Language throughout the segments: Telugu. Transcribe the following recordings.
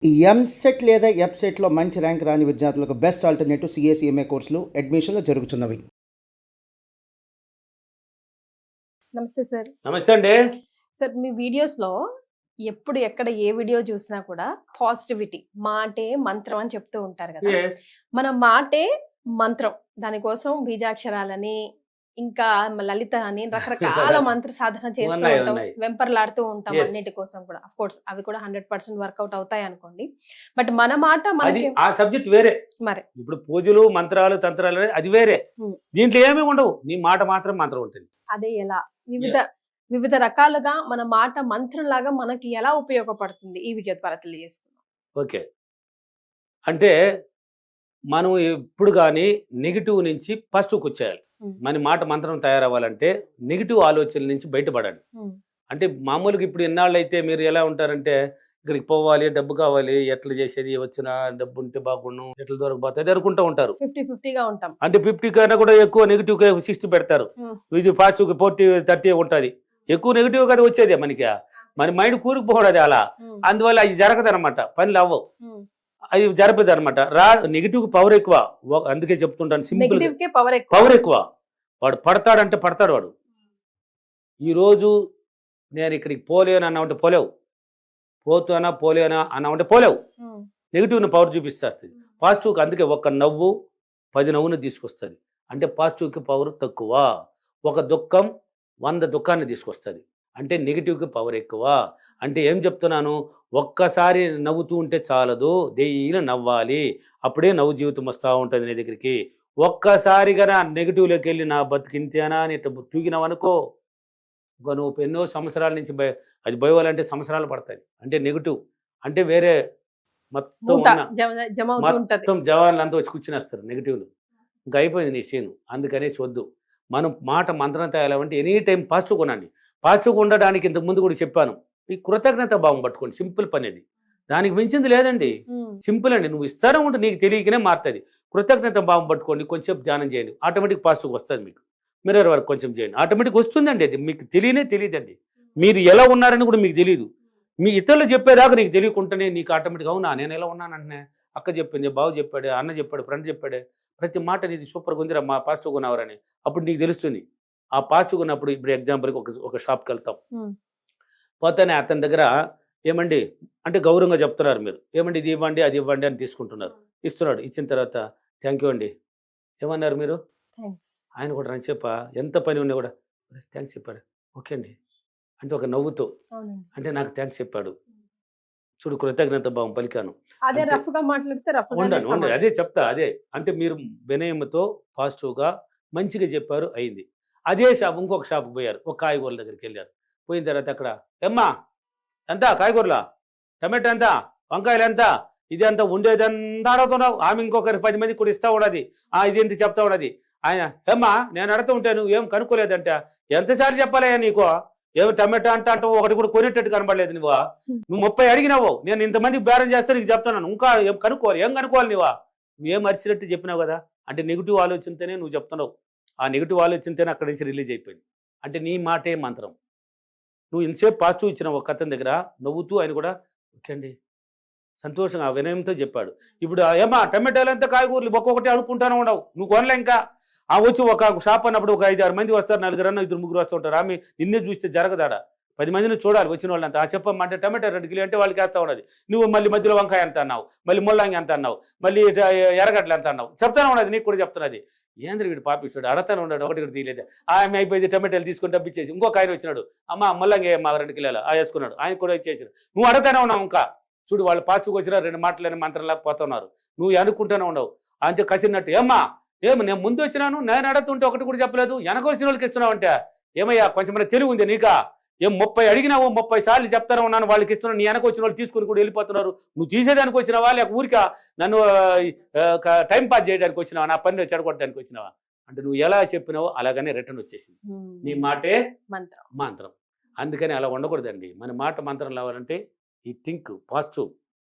ఈ ఎంసెట్ లేదా ఎఫ్సెట్లో మంచి ర్యాంక్ రాని విద్యార్థులకు బెస్ట్ ఆల్టర్నేటివ్ సిఎస్ఈఎంఏ కోర్సులు అడ్మిషన్లు జరుగుతున్నవి. నమస్తే సార్. నమస్తే అండి. సార్, మీ వీడియోస్‌లో ఎప్పుడు ఎక్కడ ఏ వీడియో చూసినా కూడా పాజిటివిటీ, మాటే మంత్రం అని చెప్తూ ఉంటారు కదా! Yes. మన మాటే మంత్రం. దానికోసం బీజాక్షరాలని, ఇంకా లలిత అని రకరకాల మంత్ర సాధన చేస్తూ ఉన్నాయి, ఉంటాం. ఉన్నాయి. వెంపర్లాడుతూ ఉంటాం Yes. అన్నిటి కోసం కూడా. ఆఫ్ కోర్స్ అవి కూడా 100% వర్కౌట్ అవుతాయి అనుకోండి. బట్ మన మాట అది మనకి ఆ సబ్జెక్ట్ వేరే. మరి ఇప్పుడు పూజలు మంత్రాలు తంత్రాలు అనేది అది వేరే. Hmm. దీంట్లో ఏమీ ఉండవు. నీ మాట మాత్రం మంత్రం ఉంటుంది. అదే ఎలా వివిధ రకాలుగా మన మాట మంత్రంలాగా మనకి ఎలా ఉపయోగపడుతుంది ఈ వీడియో ద్వారా తెలియజేసుకుందాం. ఓకే. అంటే మనం ఎప్పుడు కానీ నెగిటివ్ నుంచి పాజిటివ్కి వచ్చేయాలి. Hmm. మన మాట మంత్రం తయారవ్వాలంటే నెగిటివ్ ఆలోచనల నుంచి బయటపడాలి. Hmm. అంటే మామూలుగా ఇప్పుడు ఎన్నాళ్ళు అయితే మీరు ఎలా ఉంటారంటే ఇక్కడికి పోవాలి, డబ్బు కావాలి, ఎట్లా చేసేది, వచ్చిన డబ్బు ఉంటే బాగుండు, ఎట్లా దొరకపోతుంది అనుకుంటూ ఉంటారు. 50-50 గా ఉంటాం. అంటే 50 కన్నా కూడా ఎక్కువ నెగిటివ్ 60 పెడతారు. Hmm. ఇది పాజిటివ్ 40-30 ఉంటుంది. ఎక్కువ నెగిటివ్ కదా వచ్చేది మనకి. మరి మైండ్ కూరుకుపోవడది అలా. Hmm. అందువల్ల అది జరగదు అనమాట, పనులు అవ్వవు, Hmm. అది జరపదు అనమాట. నెగిటివ్ పవర్ ఎక్కువ. అందుకే చెప్తుంటాను సింపుల్, నెగటివ్ కే పవర్ ఎక్కువ. పవర్ ఎక్కువ. వాడు పడతాడంటే పడతాడు వాడు. ఈరోజు నేను ఇక్కడికి పోలేను అన్నామంటే పోలేవు, పోతానా పోలేనా అన్నామంటే పోలేవు. Hmm. నెగిటివ్ని పవర్ చూపిస్తుంది. పాజిటివ్కి అందుకే ఒక నవ్వు 10 నవ్వును తీసుకొస్తుంది. అంటే పాజిటివ్కి పవర్ తక్కువ. ఒక దుఃఖం 100 దుఃఖాన్ని తీసుకొస్తుంది. అంటే నెగిటివ్కి పవర్ ఎక్కువ. అంటే ఏం చెప్తున్నాను, ఒక్కసారి నవ్వుతూ ఉంటే చాలదు, డైలీ నవ్వాలి. అప్పుడే నవ్వు జీవితం వస్తూ ఉంటుంది నీ దగ్గరికి. ఒక్కసారిగా నా నెగిటివ్లోకి వెళ్ళి నా బతికింతేనా అని ఇట్లా తూగినావనుకో, నువ్వు ఎన్నో సంవత్సరాల నుంచి అది పోవాలంటే సంవత్సరాలు పడతాయి. అంటే నెగిటివ్ అంటే వేరే మొత్తం మూట ఉన్న జమ అవుతూ ఉంటది. మొత్తం జవాన్లు అంతా వచ్చి కూర్చునేస్తారు నెగిటివ్లు. ఇంకా అయిపోయింది నీ సీను. అందుకనేసి వద్దు. మనం మాట మంత్రం తేయాలంటే ఎనీ టైం పాజిటివ్గా ఉండండి. పాజిటివ్గా ఉండడానికి ఇంతకు ముందు కూడా చెప్పాను. ఈ కృతజ్ఞత భావం పట్టుకోండి. సింపుల్ పని అది. దానికి మించింది లేదండి. Hmm. సింపుల్ అండి. నువ్వు ఇస్తానే ఉంటే నీకు తెలియకనే మారుతుంది. కృతజ్ఞత భావం పట్టుకోండి. కొంచెం ధ్యానం చేయండి, ఆటోమేటిక్ పాజిటివ్ వస్తుంది మీకు. మిర్రర్ వర్క్ కొంచెం చేయండి, ఆటోమేటిక్ వస్తుందండి. అది మీకు తెలియదండి. మీరు ఎలా ఉన్నారని కూడా మీకు తెలియదు. మీ ఇతరులు చెప్పేదాకా నీకు తెలియకుండానే నీకు ఆటోమేటిక్ అవునా నేను ఎలా ఉన్నానంటే అక్క చెప్పింది, బావ చెప్పాడు, అన్న చెప్పాడు, ఫ్రెండ్ చెప్పాడు, ప్రతి మాట నీది సూపర్గా ఉందిరా, మా పాజిటివ్గా ఉన్నవారని. అప్పుడు నీకు తెలుస్తుంది. ఆ పాజిటివ్గా ఉన్నప్పుడు ఇప్పుడు ఎగ్జాంపుల్కి ఒక షాప్కి వెళ్తాం. Hmm. పోతానే అతని దగ్గర ఏమండి అంటే గౌరవంగా చెప్తున్నారు, మీరు ఏమండి ఇది ఇవ్వండి అది ఇవ్వండి అని తీసుకుంటున్నారు. ఇస్తున్నాడు. ఇచ్చిన తర్వాత థ్యాంక్ యూ అండి ఏమన్నారు మీరు, Thanks. ఆయన కూడా అని చెప్పా ఎంత పని ఉన్నా కూడా థ్యాంక్స్ చెప్పాడు, ఓకే అండి అంటే ఒక నవ్వుతో, అవునండి. అంటే నాకు థ్యాంక్స్ చెప్పాడు చూడు, కృతజ్ఞత భావం పలికాను. అదే అంటే రఫ్ గా మాట్లాడితే రఫ్ ఉండండి అదే చెప్తా. అదే అంటే మీరు వినయంతో పాజిటివ్గా మంచిగా చెప్పారు, అయింది. అదే షాప్ ఇంకొక షాప్కి పోయారు, ఒక కాయగూరల దగ్గరికి వెళ్ళారు. పోయిన తర్వాత అక్కడ ఏమ్మా ఎంత కాయగూరలా, టమాటా ఎంత, వంకాయలు ఎంత, ఇది అంతా ఉండేదంతా అడుగుతున్నావు. ఆమె ఇంకొకరి 10 మందికి కూడా ఇస్తా ఉన్నది. ఇది ఎంత చెప్తా ఉన్నది. ఆయన ఏమ్మా నేను అడుగుతూ ఉంటాను ఏం కనుక్కోలేదంట. ఎంతసార్లు చెప్పాలయ్యా నీకు, ఏమి టమాటా అంటావు, ఒకటి కూడా కొనేటట్టు కనబడలేదు. నువ్వు 30 అడిగినావు, నేను ఇంతమందికి బేరం చేస్తే నీకు చెప్తున్నాను, ఇంకా ఏం కనుక్కోవాలి, ఏం కనుక్కోవాలి నువ్వేం మరిచినట్టు చెప్పినావు కదా. అంటే నెగిటివ్ ఆలోచనతోనే నువ్వు చెప్తున్నావు. ఆ నెగిటివ్ ఆలోచనతోనే అక్కడి నుంచి రిలీజ్ అయిపోయింది. అంటే నీ మాటే మంత్రం. నువ్వు ఇంతసేపు పాజిటివ్ ఇచ్చిన ఒక అతని దగ్గర నవ్వుతూ ఆయన కూడా ఓకే అండి సంతోషంగా ఆ వినయంతో చెప్పాడు. ఇప్పుడు ఏమా టమాటాలు అంతా కాయగూరలు ఒక్కొక్కటి అడుక్కుంటానే ఉండవు, నువ్వు కొనలే. ఇంకా వచ్చి ఒక షాప్ అన్నప్పుడు ఒక 5-6 మంది వస్తారు, 4 2 3 వస్తూ ఉంటారు. ఆమె నిన్నే చూస్తే జరగదాడా, 10 మందిని చూడాలి వచ్చిన వాళ్ళంతా. చెప్పమ్మా అంటే టమాటా 2 కిలో అంటే వాళ్ళకి వేస్తా ఉన్నది. నువ్వు మళ్ళీ మధ్యలో వంకాయ ఎంత అన్నావు, మళ్ళీ ముల్లంగి ఎంత అన్నావు, మళ్ళీ ఎర్రగడ్డలు ఎంత అన్నావు, చెప్తానే ఉన్నది. నీకు కూడా చెప్తున్నది. ఏంద్ర వీడు పాపిస్తాడు, అడతానే ఉన్నాడు, ఒకటి కూడా తీయలేదు. ఆమె అయిపోయింది, టమాటాలు తీసుకొని డబ్బిచ్చేసి ఇంకొక ఆయన వచ్చినాడు, అమ్మ ముల్లంగి మా 2 కిలోలు వేసుకున్నాడు, ఆయన కూడా ఇచ్చేసాడు. నువ్వు అడతానే ఉన్నావు. ఇంకా చూడు వాళ్ళు పాచుకు వచ్చినా 2 మాటలని మంత్రంలాగా పోతున్నారు. నువ్వు అనుకుంటూనే ఉండవు. అంతే కసినట్టు ఏమ్మా నేను ముందు వచ్చినాను, నేను అడుగుతుంటే ఒకటి కూడా చెప్పలేదు, వెనక వచ్చిన వాళ్ళకి ఇస్తున్నావు అంటే ఏమయ్యా కొంచెం తెలివి ఉంది నీకా, ఏం 30 అడిగినావు 30 సార్లు చెప్తానే ఉన్నాను, వాళ్ళకి ఇస్తున్నాను, నీ వెనక వచ్చిన వాళ్ళు తీసుకుని కూడా వెళ్ళిపోతున్నారు. నువ్వు తీసేదానికి వచ్చినావా లేక ఊరికా నన్ను టైం పాస్ చేయడానికి వచ్చినావా, నా పని చెడగొట్టడానికి వచ్చినావా అంటే నువ్వు ఎలా చెప్పినావో అలాగనే రిటర్న్ వచ్చేసింది. నీ మాటే మంత్రం. అందుకని అలా ఉండకూడదండి. మన మాట మంత్రం రావాలంటే ఈ థింక్ పాజిటివ్,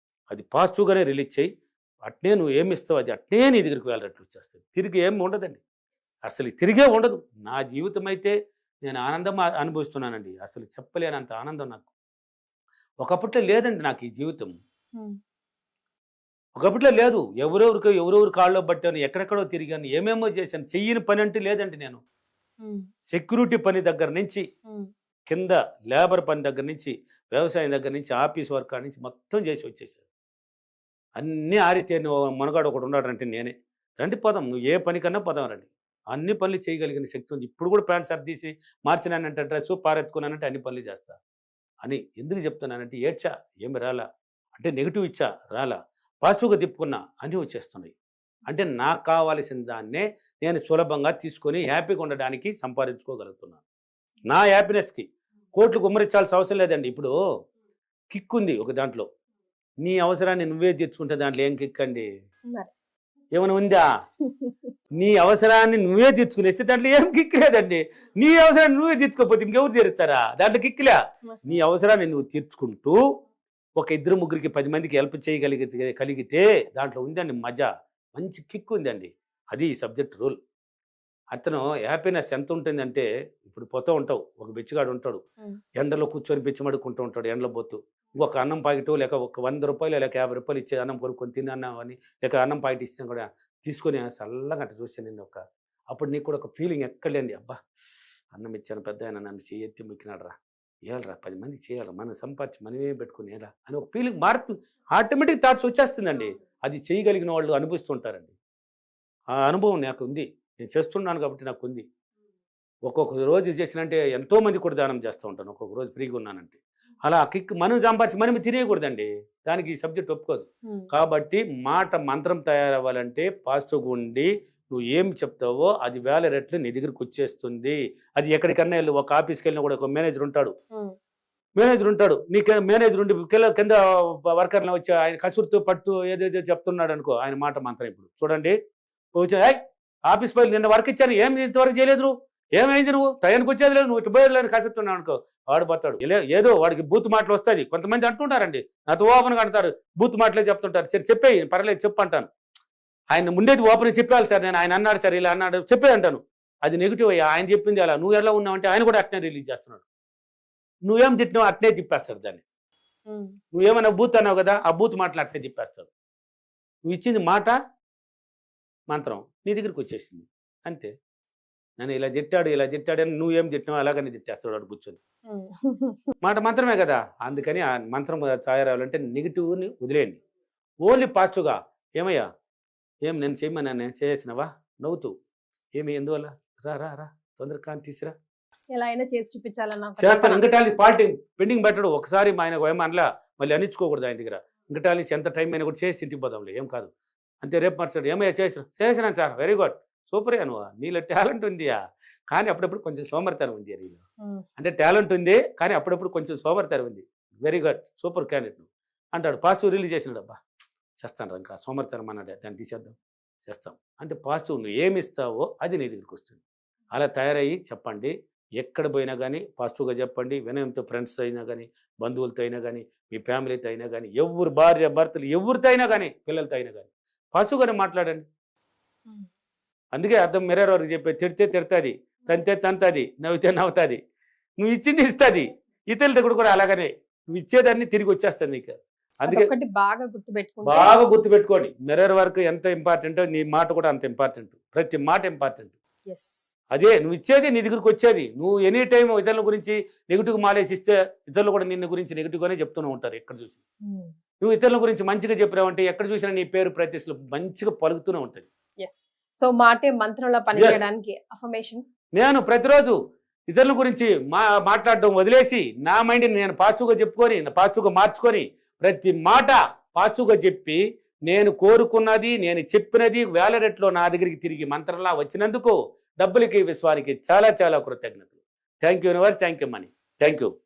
అది పాజిటివ్గానే రిలీజ్ చేయి. అట్నే నువ్వు ఏమిస్తావు అది అట్నే నీ దగ్గరికి వెళ్ళినట్లు వచ్చేస్తుంది. తిరిగి ఏమి ఉండదండి, అసలు తిరిగే ఉండదు. నా జీవితం అయితే నేను ఆనందం అనుభవిస్తున్నానండి. అసలు చెప్పలేనంత ఆనందం నాకు. ఒకప్పట్లో లేదండి నాకు ఈ జీవితం. ఒకప్పట్లో లేదు. ఎవరెవరు కాళ్ళలో పట్టాను, ఎక్కడెక్కడో తిరిగాను, ఏమేమో చేశాను. చెయ్యని పని అంటూ లేదండి నేను. సెక్యూరిటీ పని దగ్గర నుంచి, కింద లేబర్ పని దగ్గర నుంచి, వ్యవసాయం దగ్గర నుంచి, ఆఫీస్ వర్క్ కాడ నుంచి మొత్తం చేసి వచ్చేసాను. అన్నీ ఆరితేను మనగాడు ఒకడు ఉన్నాడంటే నేనే. రండి పోదాం, నువ్వు ఏ పనికన్నా పోదాం రండి. అన్ని పనులు చేయగలిగిన శక్తి ఉంది. ఇప్పుడు కూడా ప్యాంట్ షర్ట్ తీసి మార్చినానంటే, డ్రెస్సు పారెత్తుకున్నానంటే అన్ని పనులు చేస్తా అని. ఎందుకు చెప్తున్నానంటే, ఏడ్చా ఏమి రాలా, అంటే నెగిటివ్ ఇచ్చా రాలా, పాజిటివ్గా తిప్పుకున్నా అన్నీ వచ్చేస్తున్నాయి. అంటే నాకు కావాల్సిన దాన్నే నేను సులభంగా తీసుకొని హ్యాపీగా ఉండడానికి సంపాదించుకోగలుగుతున్నాను. నా హ్యాపీనెస్కి కోట్లు గుమ్మరించాల్సిన అవసరం లేదండి. ఇప్పుడు కిక్ ఉంది ఒక దాంట్లో, నీ అవసరాన్ని నువ్వే తీర్చుకుంటే దాంట్లో ఏం కిక్ అండి? ఏమైనా ఉందా? నీ అవసరాన్ని నువ్వే తీర్చుకునేస్తే దాంట్లో ఏం కిక్ లేదండి. నీ అవసరాన్ని నువ్వే తీర్చుకోకపోతే ఇంకెవరు తీరుస్తారా? దాంట్లో కిక్లే. నీ అవసరాన్ని నువ్వు తీర్చుకుంటూ ఒక 2-3కి 10 మందికి హెల్ప్ చేయగలిగితే దాంట్లో ఉందండి మజా, మంచి కిక్ ఉందండి. అది ఈ సబ్జెక్ట్ రూల్. అతను హ్యాపీనెస్ ఎంత ఉంటుందంటే, ఇప్పుడు పోతూ ఉంటావు, ఒక బిచ్చగాడు ఉంటాడు, ఎండలో కూర్చొని బిచ్చమడుకుంటూ ఉంటాడు, ఎండలో పోతూ. ఒక అన్నం పాకెట్ లేక ఒక 100 రూపాయలు లేక 50 రూపాయలు ఇచ్చే అన్నం కొనుక్కొని తిని అన్నం అని, లేక అన్నం పాకెట్ ఇచ్చినా కూడా తీసుకొని చల్లగా అట్లా చూసాను నేను. అప్పుడు నీకు కూడా ఒక ఫీలింగ్ ఎక్కడలేండి, అబ్బా అన్నం ఇచ్చాను పెద్ద ఆయన నన్ను ఎత్తి మొక్కినాడు రా, ఏళ్ళరా 10 మందికి చేయాలి, మనం సంపాదించి మనమే పెట్టుకుని ఎలా అని ఒక ఫీలింగ్ మారుతూ ఆటోమేటిక్ థాట్స్ వచ్చేస్తుందండి. అది చేయగలిగిన వాళ్ళు అనుభవిస్తుంటారండి. ఆ అనుభవం నాకు ఉంది, నేను చేస్తున్నాను కాబట్టి నాకు ఉంది. ఒక్కొక్క రోజు చేసినంటే ఎంతోమంది కూడా దానం చేస్తూ ఉంటాను, ఒక్కొక్క రోజు ఫ్రీగా ఉన్నానంటే. అలా కిక్ మనం సంపాదించి మనం తినేయకూడదండి, దానికి ఈ సబ్జెక్ట్ ఒప్పుకోదు. కాబట్టి మాట మంత్రం తయారవ్వాలంటే పాజిటివ్గా ఉండి నువ్వు ఏం చెప్తావో అది వేల రెట్లు నీ దగ్గరికి వచ్చేస్తుంది. అది ఎక్కడికన్నా వెళ్ళి, ఒక ఆఫీస్కి వెళ్ళినా కూడా ఒక మేనేజర్ ఉంటాడు, నీ మేనేజర్ ఉండి కింద వర్కర్లు వచ్చి ఆయన కసురుతూ పడుతూ ఏదేదో చెప్తున్నాడు అనుకో, ఆయన మాట మంత్రం. ఇప్పుడు చూడండి, ఆఫీస్ పై నిన్న వర్క్ ఇచ్చాను, ఏం ఇంతవరకు చేయలేదు నువ్వు, ఏమైంది నువ్వు టైంకి వచ్చేది లేదు, నువ్వు ఇటు పోయేది కసురుతున్నావు అనుకో, వాడు పోతాడు. ఏదో వాడికి బూత్ మాటలు వస్తుంది. కొంతమంది అంటుంటారండి, నాతో ఓపెన్గా అంటారు, బూత్ మాటలే చెప్తుంటారు. సరే చెప్పేయి, పర్లేదు చెప్పు అంటాను. ఆయన ముందేది ఓపెన్ చెప్పాలి సార్, నేను ఆయన అన్నాడు సార్ ఇలా అన్నాడు చెప్పే అంటాను. అది నెగిటివ్ అయ్యా, ఆయన చెప్పింది అలా, నువ్వు ఎలా ఉన్నావు అంటే ఆయన కూడా అట్నే రిలీజ్ చేస్తున్నాడు. నువ్వేం తిట్టినావు అట్నే తిప్పేస్తాడు దాన్ని. నువ్వేమన్నా బూత్ అన్నావు కదా, ఆ బూత్ మాటలు అట్నే తిప్పేస్తాడు. నువ్వు ఇచ్చింది మాట మంత్రం నీ దగ్గరికి వచ్చేసింది అంతే. నన్ను ఇలా తిట్టాడు అని నువ్వేం తిట్టినావు అలాగనే తిట్టేస్తాడు వాడు కూర్చొని. మాట మంత్రమే కదా, అందుకని ఆ మంత్రం తయారవ్వాలంటే నెగిటివ్ని వదిలేయండి, ఓన్లీ పాజిటివ్గా. ఏమయ్యా ఏం నేను చేయమన్నా, నేను చేసినవా నవ్వుతూ, ఏమి ఎందువల్ల రా రా రా తొందరగా కాని తీసిరా, ఎలా అయినా చేసి చూపించాలన్నా చేస్తాను. ఇంకటాలి పార్టీ పెండింగ్ పెట్టడు. ఒకసారి ఆయన ఏమనలా మళ్ళీ అనిచ్చుకోకూడదు ఆయన దగ్గర. ఇంకటాలి ఎంత టైం అయినా కూడా చేసి ఇంటికి పోదాంలే, ఏం కాదు అంతే. రేపు మర్చిపోయాడు, ఏమయ్యా చేసినాను సార్, వెరీ గుడ్ సూపరే నువ్వు, నీలో టాలెంట్ ఉందియా, కానీ అప్పుడప్పుడు కొంచెం సోమరితనం ఉంది నీలో. అంటే టాలెంట్ ఉంది కానీ అప్పుడప్పుడు కొంచెం సోమరితనం ఉంది, వెరీ గుడ్ సూపర్ క్యాండిడేట్ నువ్వు అంటాడు. పాజిటివ్ రిలీజ్ చేసినాడు, అబ్బా చేస్తాను ఇంకా సోమరితనం అన్నాడు, దాన్ని తీసేద్దాం చేస్తాం అంటే పాజిటివ్ నువ్వు ఏమి ఇస్తావో అది నీ దగ్గరికి వస్తుంది. అలా తయారయ్యి చెప్పండి, ఎక్కడ పోయినా కానీ పాజిటివ్గా చెప్పండి. వినయంతో ఫ్రెండ్స్ అయినా కానీ, బంధువులతో అయినా కానీ, మీ ఫ్యామిలీతో అయినా కానీ, ఎవరు భార్య భర్తలు ఎవరితో అయినా కానీ, పిల్లలతో అయినా కానీ పాజిటివ్గానే మాట్లాడండి. అందుకే అర్థం మిర్రర్ వరకు చెప్పే, తిడితే తిడుతుంది, తంతే తంతుంది, నవ్వితే నవ్వుతుంది, నువ్వు ఇచ్చింది ఇస్తుంది. ఇతరుల దగ్గర కూడా అలాగనే నువ్వు ఇచ్చేదాన్ని తిరిగి వచ్చేస్తుంది నీకు. అందుకే బాగా గుర్తుపెట్టుకోండి, మిర్రర్ వర్క్ ఎంత ఇంపార్టెంటో నీ మాట కూడా అంత ఇంపార్టెంట్. ప్రతి మాట ఇంపార్టెంట్. అదే నువ్వు ఇచ్చేది నీ దగ్గరికి వచ్చేది. నువ్వు ఎనీ టైం ఇతరుల గురించి నెగిటివ్గా మాలేసి ఇస్తే ఇతరులు కూడా నిన్న గురించి నెగిటివ్గానే చెప్తూనే ఉంటారు. ఎక్కడ చూసి నువ్వు ఇతరుల గురించి మంచిగా చెప్పినావంటే ఎక్కడ చూసినా నీ పేరు ప్రతిష్టలు మంచిగా పలుకుతూనే ఉంటుంది. సో మాటే మంత్రంలో పనిచేయడానికి అఫర్మేషన్. నేను ప్రతిరోజు ఇతరుల గురించి మాట్లాడడం వదిలేసి నా మైండ్ని నేను పాజిటివ్గా చెప్పుకొని, పాజిటివ్గా మార్చుకొని, ప్రతి మాట పాజిటివ్గా చెప్పి, నేను కోరుకున్నది నేను చెప్పినది వేల రెట్లో నా దగ్గరికి తిరిగి మంత్రంలా వచ్చినందుకు డబ్బులకి విశ్వానికి చాలా చాలా కృతజ్ఞతలు. Thank you universe, thank you money, thank you.